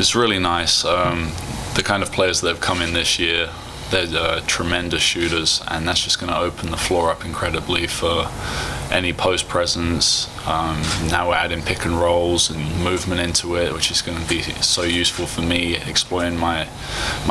It's really nice. The kind of players that have come in this year, they're tremendous shooters, and that's just going to open the floor up incredibly for any post presence. Now we're adding pick and rolls and movement into it, which is going to be so useful for me, exploiting my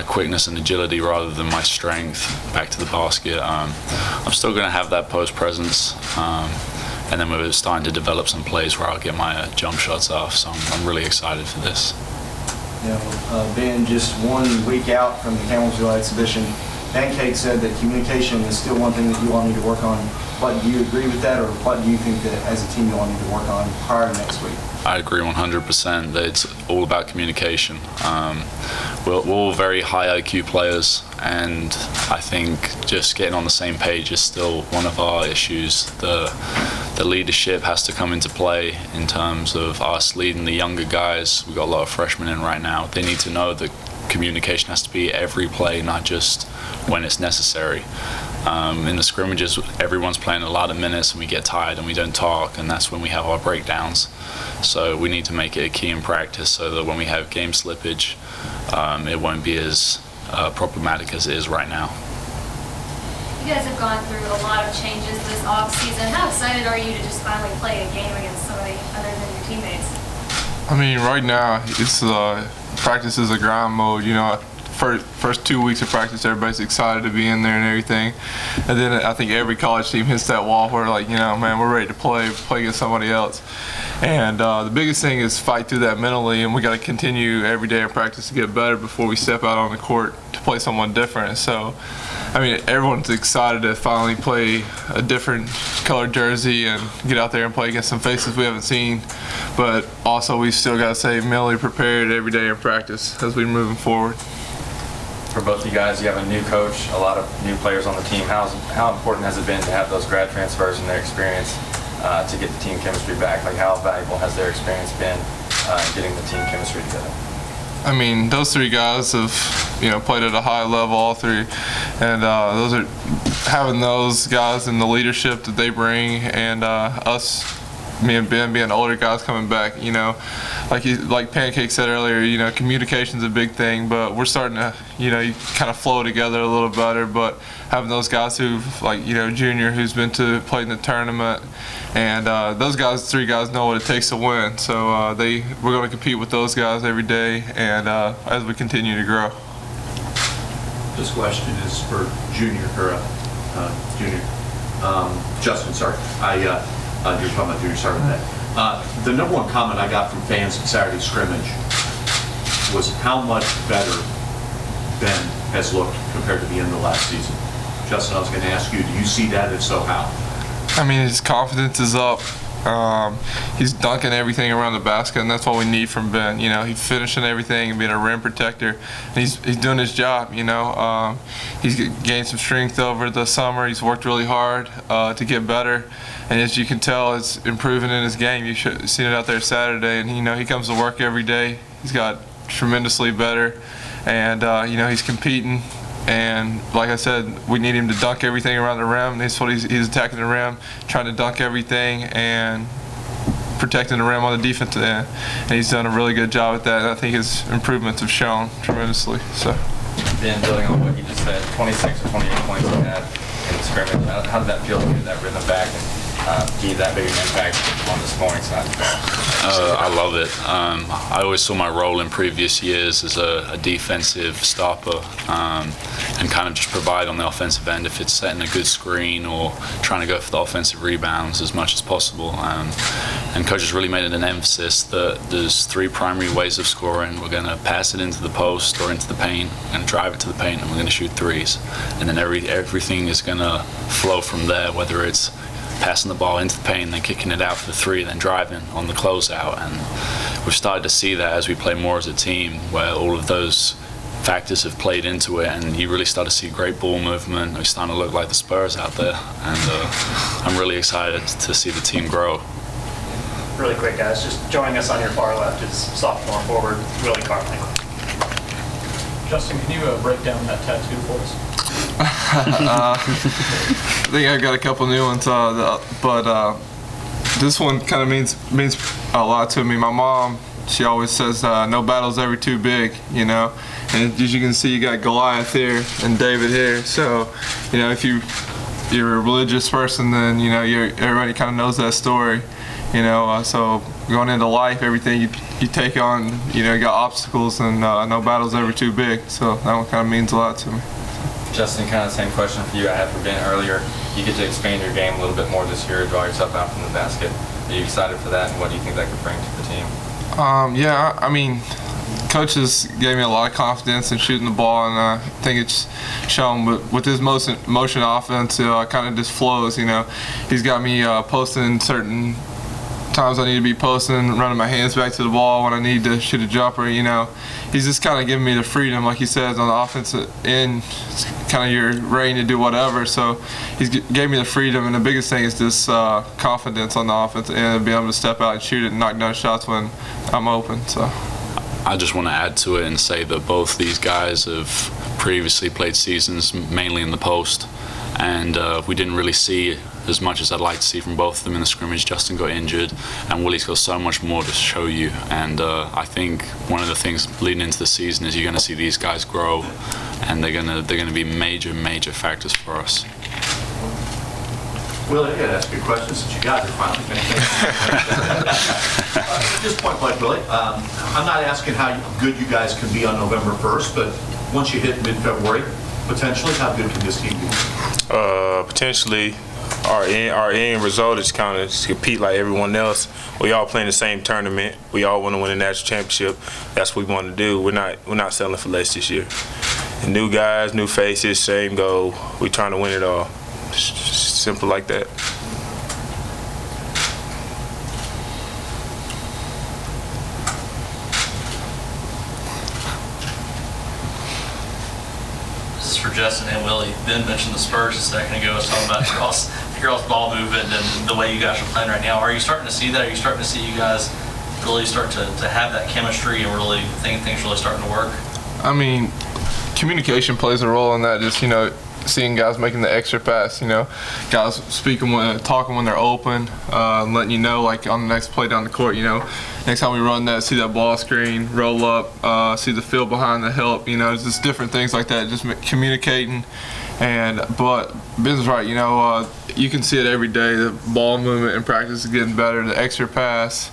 quickness and agility rather than my strength back to the basket. I'm still going to have that post presence, and then we're starting to develop some plays where I'll get my jump shots off, so I'm really excited for this. Ben, just 1 week out from the Campbellsville exhibition, Pancake said that communication is still one thing that you all need to work on. What, do you agree with that, or what do you think that as a team you all need to work on prior to next week? I agree 100% that it's all about communication. We're all very high IQ players, and I think just getting on the same page is still one of our issues. The leadership has to come into play in terms of us leading the younger guys. We've got a lot of freshmen in right now. They need to know that communication has to be every play, not just when it's necessary. In the scrimmages, everyone's playing a lot of minutes and we get tired and we don't talk, and that's when we have our breakdowns. So we need to make it a key in practice so that when we have game slippage, it won't be as problematic as it is right now. You guys have gone through a lot of changes this off-season. How excited are you to just finally play a game against somebody other than your teammates? I mean, right now, it's practice is a grind mode, you know. First 2 weeks of practice, everybody's excited to be in there and everything, and then I think every college team hits that wall where, like, you know, man, we're ready to play against somebody else. And the biggest thing is fight through that mentally, and we got to continue every day in practice to get better before we step out on the court to play someone different. So, I mean, everyone's excited to finally play a different colored jersey and get out there and play against some faces we haven't seen. But also, we still got to stay mentally prepared every day in practice as we're moving forward. For both you guys, you have a new coach, a lot of new players on the team. How important has it been to have those grad transfers and their experience to get the team chemistry back? Like, how valuable has their experience been getting the team chemistry together? I mean, those 3 guys have, you know, played at a high level, all 3, and those are having those guys and the leadership that they bring, and us, me and Ben being older guys coming back, you know, like Pancake said earlier, you know, communication's a big thing, but we're starting to, you know, kind of flow together a little better. But having those guys who, like, you know, Junior, who's been to play in the tournament, and those guys, 3 guys know what it takes to win. So we're going to compete with those guys every day, and as we continue to grow. This question is for Junior, or Junior. Justin, sorry. You're talking about Junior, sorry about that. The number 1 comment I got from fans at Saturday scrimmage was how much better Ben has looked compared to the end of last season. Justin, I was going to ask you, do you see that? If so, how? I mean, his confidence is up. He's dunking everything around the basket, and that's what we need from Ben. You know, he's finishing everything and being a rim protector. And he's doing his job, you know. He's gained some strength over the summer. He's worked really hard to get better. And as you can tell, it's improving in his game. You've seen it out there Saturday, and, you know, he comes to work every day. He's got tremendously better, and, you know, he's competing. And like I said, we need him to dunk everything around the rim. That's what he's attacking the rim, trying to dunk everything and protecting the rim on the defensive end. And he's done a really good job at that. And I think his improvements have shown tremendously. So. Ben, building on what you just said, 26 or 28 points you had in the scrimmage. How did that feel to get that rhythm back and give that big an impact on the scoring side? I love it. I always saw my role in previous years as a defensive stopper, and kind of just provide on the offensive end if it's setting a good screen or trying to go for the offensive rebounds as much as possible. And coach has really made it an emphasis that there's 3 primary ways of scoring. We're going to pass it into the post or into the paint. We're going to drive it to the paint, and we're going to shoot threes. And then everything is going to flow from there, whether it's passing the ball into the paint, then kicking it out for the 3, then driving on the closeout. And we've started to see that as we play more as a team, where all of those factors have played into it, and you really start to see great ball movement. We're starting to look like the Spurs out there, and I'm really excited to see the team grow. Really quick, guys, just joining us on your far left is sophomore forward Willie Carmichael. Justin, can you break down that tattoo for us? I think I got a couple new ones, but this one kind of means a lot to me. My mom she always says no battle's ever too big, you know. And as you can see, you got Goliath here and David here. So, you know, if you're a religious person, then you know everybody kind of knows that story, you know. So going into life, everything you take on, you know, you got obstacles, and no battle's ever too big. So that one kind of means a lot to me. Justin, kind of the same question for you I had for Ben earlier. You get to expand your game a little bit more this year, draw yourself out from the basket. Are you excited for that, and what do you think that could bring to the team? Yeah, I mean, coaches gave me a lot of confidence in shooting the ball, and I think it's shown with his motion offense. Kind of just flows, you know. He's got me posting certain times I need to be posting, running my hands back to the ball when I need to shoot a jumper, you know. He's just kind of giving me the freedom, like he says, on the offensive end, kind of your reign to do whatever. So he gave me the freedom, and the biggest thing is this confidence on the offensive end, and being able to step out and shoot it and knock down shots when I'm open. So I just want to add to it and say that both these guys have previously played seasons mainly in the post, and we didn't really see as much as I'd like to see from both of them in the scrimmage. Justin got injured, and Willie's got so much more to show you. And I think one of the things leading into the season is you're going to see these guys grow, and they're going to be major factors for us. Willie, I got to ask you a question since you guys are finally finished. Just point blank, Willie. I'm not asking how good you guys can be on November 1st, but once you hit mid-February, potentially, how good can this team be? Potentially, our end result is kind of to compete like everyone else. We all play in the same tournament. We all want to win a national championship. That's what we want to do. We're not settling for less this year. And new guys, new faces, same goal. We're trying to win it all. Simple like that. This is for Justin and Willie. Ben mentioned the Spurs a second ago. I was talking about your all's ball movement and the way you guys are playing right now. Are you starting to see that? Are you starting to see you guys really start to have that chemistry and really think things really starting to work? I mean, communication plays a role in that. Just, you know, seeing guys making the extra pass, you know, guys talking when they're open, letting you know, like on the next play down the court, you know, next time we run that, see that ball screen, roll up, see the field behind the help, you know, just different things like that, just communicating. But Ben's right, you know, you can see it every day. The ball movement in practice is getting better. The extra pass,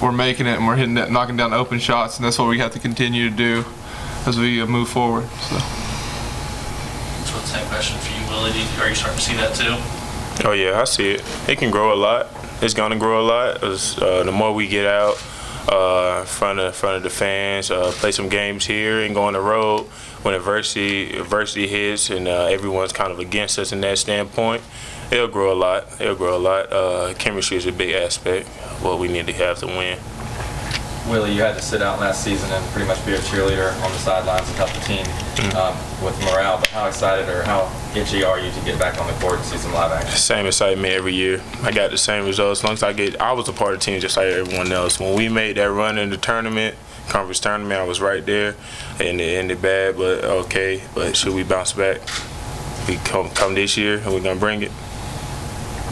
we're making it, and we're hitting it, knocking down open shots, and that's what we have to continue to do as we move forward. So. Same question for you, Willie. Are you starting to see that too? Oh yeah, I see it. It can grow a lot. It's gonna grow a lot. The more we get out in front of the fans, play some games here, and go on the road when adversity hits, and everyone's kind of against us in that standpoint. It'll grow a lot. It'll grow a lot. Chemistry is a big aspect of what we need to have to win. Willie, you had to sit out last season and pretty much be a cheerleader on the sidelines and help the team with morale, but how excited or how itchy are you to get back on the court and see some live action? Same excitement every year. I got the same results. As long as I was a part of the team just like everyone else. When we made that run in the tournament, conference tournament, I was right there, and it ended bad, but okay. But should we bounce back? We come this year, and we're going to bring it.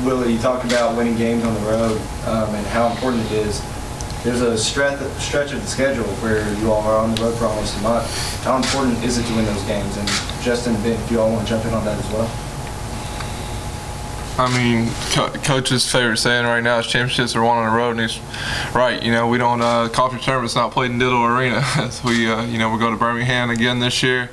Willie, you talked about winning games on the road and how important it is. There's a stretch of the schedule where you all are on the road for almost a month. How important is it to win those games? And Justin, Ben, if you all want to jump in on that as well. I mean, Coach's favorite saying right now is championships are won on the road, and he's right. You know, we don't conference tournament's not played in Diddle Arena. So we we go to Birmingham again this year,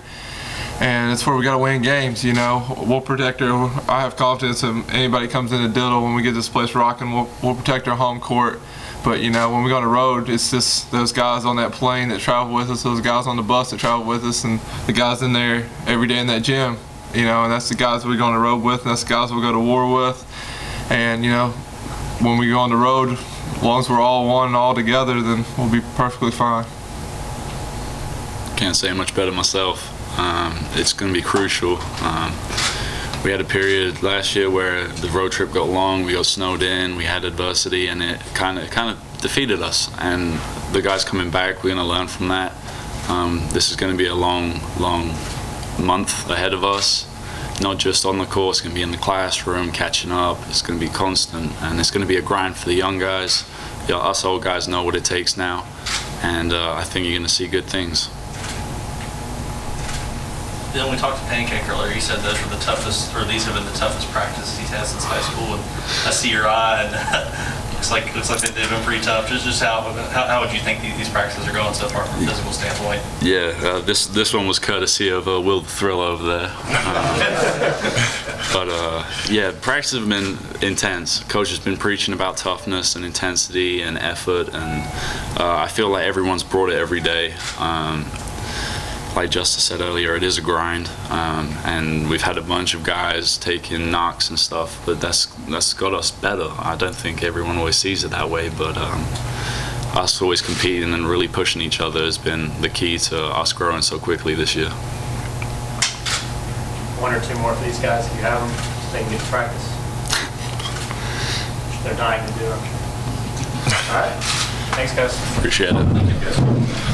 and it's where we got to win games. You know, we'll protect our. I have confidence if anybody comes into Diddle when we get this place rocking, we'll protect our home court. But, you know, when we go on the road, it's just those guys on that plane that travel with us, those guys on the bus that travel with us, and the guys in there every day in that gym, you know, and that's the guys we go on the road with, and that's the guys we go to war with. And, you know, when we go on the road, as long as we're all one and all together, then we'll be perfectly fine. Can't say much better myself. It's going to be crucial. We had a period last year where the road trip got long, we got snowed in, we had adversity, and it kind of defeated us. And the guys coming back, we're going to learn from that. This is going to be a long month ahead of us, not just on the court, it's going to be in the classroom, catching up, it's going to be constant, and it's going to be a grind for the young guys, us old guys know what it takes now, and I think you're going to see good things. Then we talked to Pancake earlier. He said those were the toughest, or these have been the toughest practices he's had since high school. And I see your eye, and looks like they've been pretty tough. Just how would you think these practices are going so far from a physical standpoint? Yeah, this one was courtesy of Will the Thrill over there. Yeah, practices have been intense. Coach has been preaching about toughness and intensity and effort, and I feel like everyone's brought it every day. Like Justice said earlier, it is a grind, and we've had a bunch of guys taking knocks and stuff, but that's got us better. I don't think everyone always sees it that way, but us always competing and really pushing each other has been the key to us growing so quickly this year. One or two more for these guys if you have them, so they can get to practice. They're dying to do it. All right. Thanks, guys. Appreciate it.